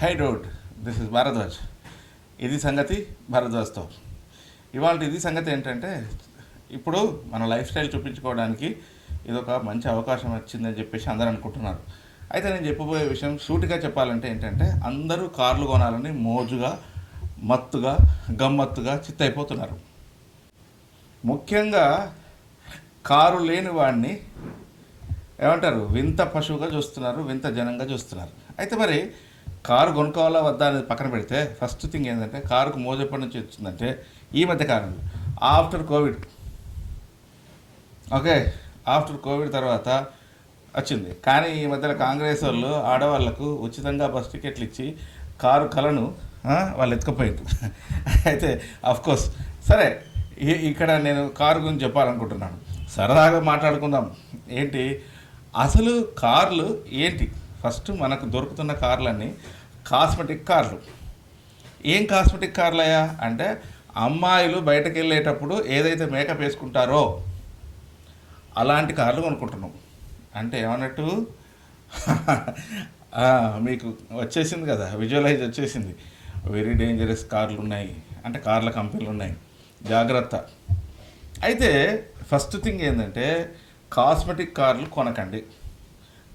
High dude, this is Bharadwaj. ఇది సంగతి భారద్వాజ్తో. ఇవాళ ఇది సంగతి ఏంటంటే, ఇప్పుడు మన లైఫ్ స్టైల్ చూపించుకోవడానికి ఇదొక మంచి అవకాశం వచ్చిందని చెప్పేసి అందరూ అనుకుంటున్నారు. అయితే నేను చెప్పబోయే విషయం సూటిగా చెప్పాలంటే ఏంటంటే, అందరూ కార్లు కొనాలని మోజుగా, మత్తుగా, గమ్మత్తుగా చిత్తైపోతున్నారు. ముఖ్యంగా కారు లేని వాడిని ఏమంటారు, వింత పశువుగా చూస్తున్నారు, వింత జనంగా చూస్తున్నారు. అయితే మరి కారు కొనుక్కోవాలా వద్దా అనేది పక్కన పెడితే, ఫస్ట్ థింగ్ ఏంటంటే, కారుకు మోజు ఎప్పటి నుంచి వచ్చిందంటే ఈ మధ్య కాలంలో after Covid. Okay, after Covid తర్వాత వచ్చింది. కానీ ఈ మధ్యలో కాంగ్రెస్ వాళ్ళు ఆడవాళ్లకు ఉచితంగా బస్ టికెట్లు ఇచ్చి కారు కలను వాళ్ళు ఎత్తుకుపోయారు. అయితే అఫ్కోర్స్ సరే, ఇక్కడ నేను కారు గురించి చెప్పాలనుకుంటున్నాను. సరదాగా మాట్లాడుకుందాం. ఏంటి అసలు కార్లు ఏంటి? ఫస్ట్ మనకు దొరుకుతున్న కార్లన్నీ కాస్మెటిక్ కార్లు. ఏం కాస్మెటిక్ కార్లు అయ్యా అంటే, అమ్మాయిలు బయటకు వెళ్ళేటప్పుడు ఏదైతే మేకప్ వేసుకుంటారో అలాంటి కార్లు కొనుక్కుంటున్నాం. అంటే ఏమన్నట్టు మీకు వచ్చేసింది కదా, విజువలైజ్ వచ్చేసింది. వెరీ డేంజరస్ కార్లు ఉన్నాయి, అంటే కార్ల కంపెనీలు ఉన్నాయి, జాగ్రత్త. అయితే ఫస్ట్ థింగ్ ఏంటంటే, కాస్మెటిక్ కార్లు కొనకండి.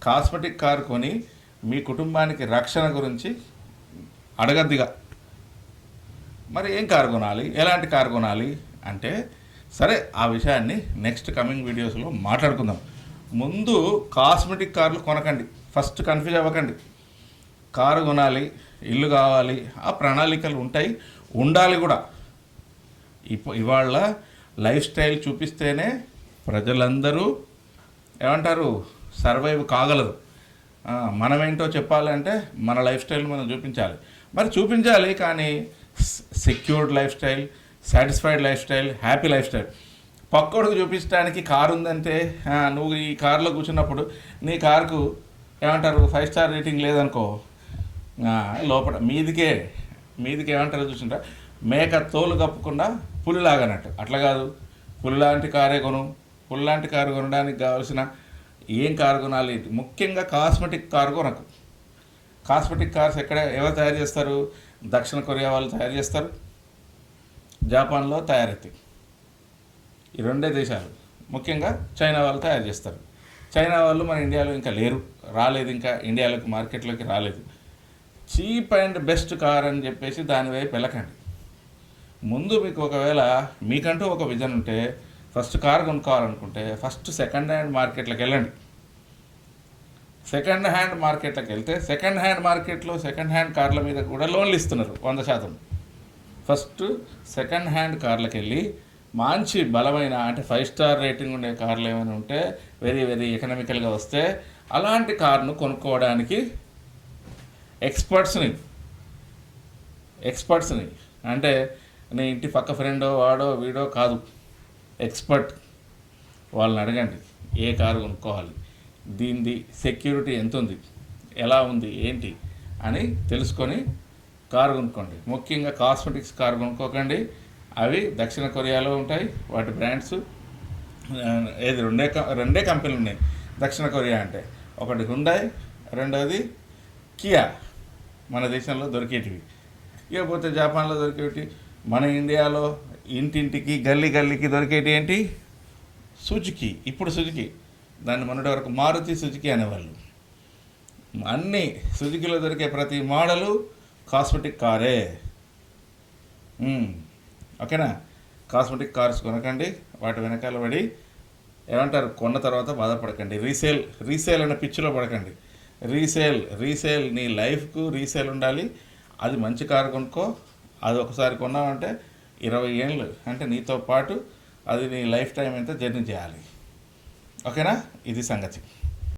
కాస్మెటిక్ కారు కొని మీ కుటుంబానికి రక్షణ గురించి అడగద్దిగా. మరి ఏం కారు కొనాలి, ఎలాంటి కారు కొనాలి అంటే, సరే ఆ విషయాన్ని నెక్స్ట్ కమింగ్ వీడియోస్లో మాట్లాడుకుందాం. ముందు కాస్మెటిక్ కార్లు కొనకండి, ఫస్ట్ కన్ఫ్యూజ్ అవ్వకండి. కారు కొనాలి, ఇల్లు కావాలి, ఆ ప్రణాళికలు ఉంటాయి, ఉండాలి కూడా. ఇవాళ లైఫ్ స్టైల్ చూపిస్తేనే ప్రజలందరూ ఏమంటారు, సర్వైవ్ కాగలరు. మనమేంటో చెప్పాలంటే మన లైఫ్ స్టైల్ మనం చూపించాలి. మరి చూపించాలి, కానీ secured lifestyle, satisfied lifestyle, happy lifestyle. పక్కోడికి చూపించడానికి కారు ఉందంటే, నువ్వు ఈ కారులో కూర్చున్నప్పుడు నీ కారుకు ఏమంటారు, 5 స్టార్ రేటింగ్ లేదనుకో, లోపల మీదికే ఏమంటారు చూసింటా, మేక తోలు కప్పకుండా పులిలాగనట్టు. అట్లా కాదు, పులిలాంటి కారే కొను. పులిలాంటి కారు కొనడానికి కావాల్సిన ఏం కారు కొనాలి, ముఖ్యంగా కాస్మెటిక్ కారు కొనకు. కాస్మెటిక్ కార్స్ ఎవరు తయారు చేస్తారు? దక్షిణ కొరియా వాళ్ళు తయారు చేస్తారు, జపాన్లో తయారవుతాయి. ఈ రెండే దేశాలు. ముఖ్యంగా చైనా వాళ్ళు తయారు చేస్తారు. చైనా వాళ్ళు మన ఇండియాలో ఇంకా లేరు, రాలేదు, ఇంకా ఇండియాలోకి మార్కెట్లోకి రాలేదు. చీప్ అండ్ బెస్ట్ కార్ అని చెప్పేసి దాని వైపు వెళ్ళకండి. ముందు మీకు ఒకవేళ మీకంటూ ఒక విజన్ ఉంటే, ఫస్ట్ కార్ కొనుక్కోవాలనుకుంటే ఫస్ట్ సెకండ్ హ్యాండ్ మార్కెట్లకు వెళ్ళండి. సెకండ్ హ్యాండ్ మార్కెట్లకు వెళ్తే, సెకండ్ హ్యాండ్ మార్కెట్లో సెకండ్ హ్యాండ్ కార్ల మీద కూడా లోన్లు ఇస్తున్నారు 100%. ఫస్ట్ సెకండ్ హ్యాండ్ కార్లకు వెళ్ళి మంచి బలమైన, అంటే 5 స్టార్ రేటింగ్ ఉండే కార్లు ఏమైనా ఉంటే, వెరీ వెరీ ఎకనామికల్గా వస్తే అలాంటి కార్ను కొనుక్కోవడానికి ఎక్స్పర్ట్స్ని అంటే నీ ఇంటి పక్క ఫ్రెండో వాడో వీడో కాదు, ఎక్స్పర్ట్ వాళ్ళని అడగండి ఏ కారు కొనుక్కోవాలి, దీనిది సెక్యూరిటీ ఎంత ఉంది, ఎలా ఉంది, ఏంటి అని తెలుసుకొని కారు కొనుక్కోండి. ముఖ్యంగా కాస్మెటిక్స్ కారు కొనుక్కోకండి. అవి దక్షిణ కొరియాలో ఉంటాయి, వాటి బ్రాండ్స్ ఏది రెండే కంపెనీలు ఉన్నాయి దక్షిణ కొరియా అంటే. ఒకటి హుండాయ్, రెండోది కియా, మన దేశంలో దొరికేటివి. ఇకపోతే జపాన్లో దొరికేటి, మన ఇండియాలో ఇంటింటికి గల్లీకి దొరికేటి ఏంటి, సుజుకి. ఇప్పుడు సుజుకి, దాన్ని మొన్నటి వరకు మారుతి సుజుకి అనేవాళ్ళు. అన్నీ సుజుకిలో దొరికే ప్రతి మోడలు కాస్మెటిక్ కారే. ఓకేనా? కాస్మెటిక్ కార్స్ కొనకండి, వాటి వెనకాల పడి ఏమంటారు, కొన్న తర్వాత బాధపడకండి. రీసేల్ అనే పిచ్చిలో పడకండి. రీసేల్ నీ లైఫ్కు రీసేల్ ఉండాలి. అది మంచి కారు కొనుక్కో. అది ఒకసారి కొన్నామంటే 20 ఏళ్ళు, అంటే నీతో పాటు అది నీ లైఫ్ టైం ఎంత జర్నీ చేయాలి. ఓకేనా? ఇది సంగతి.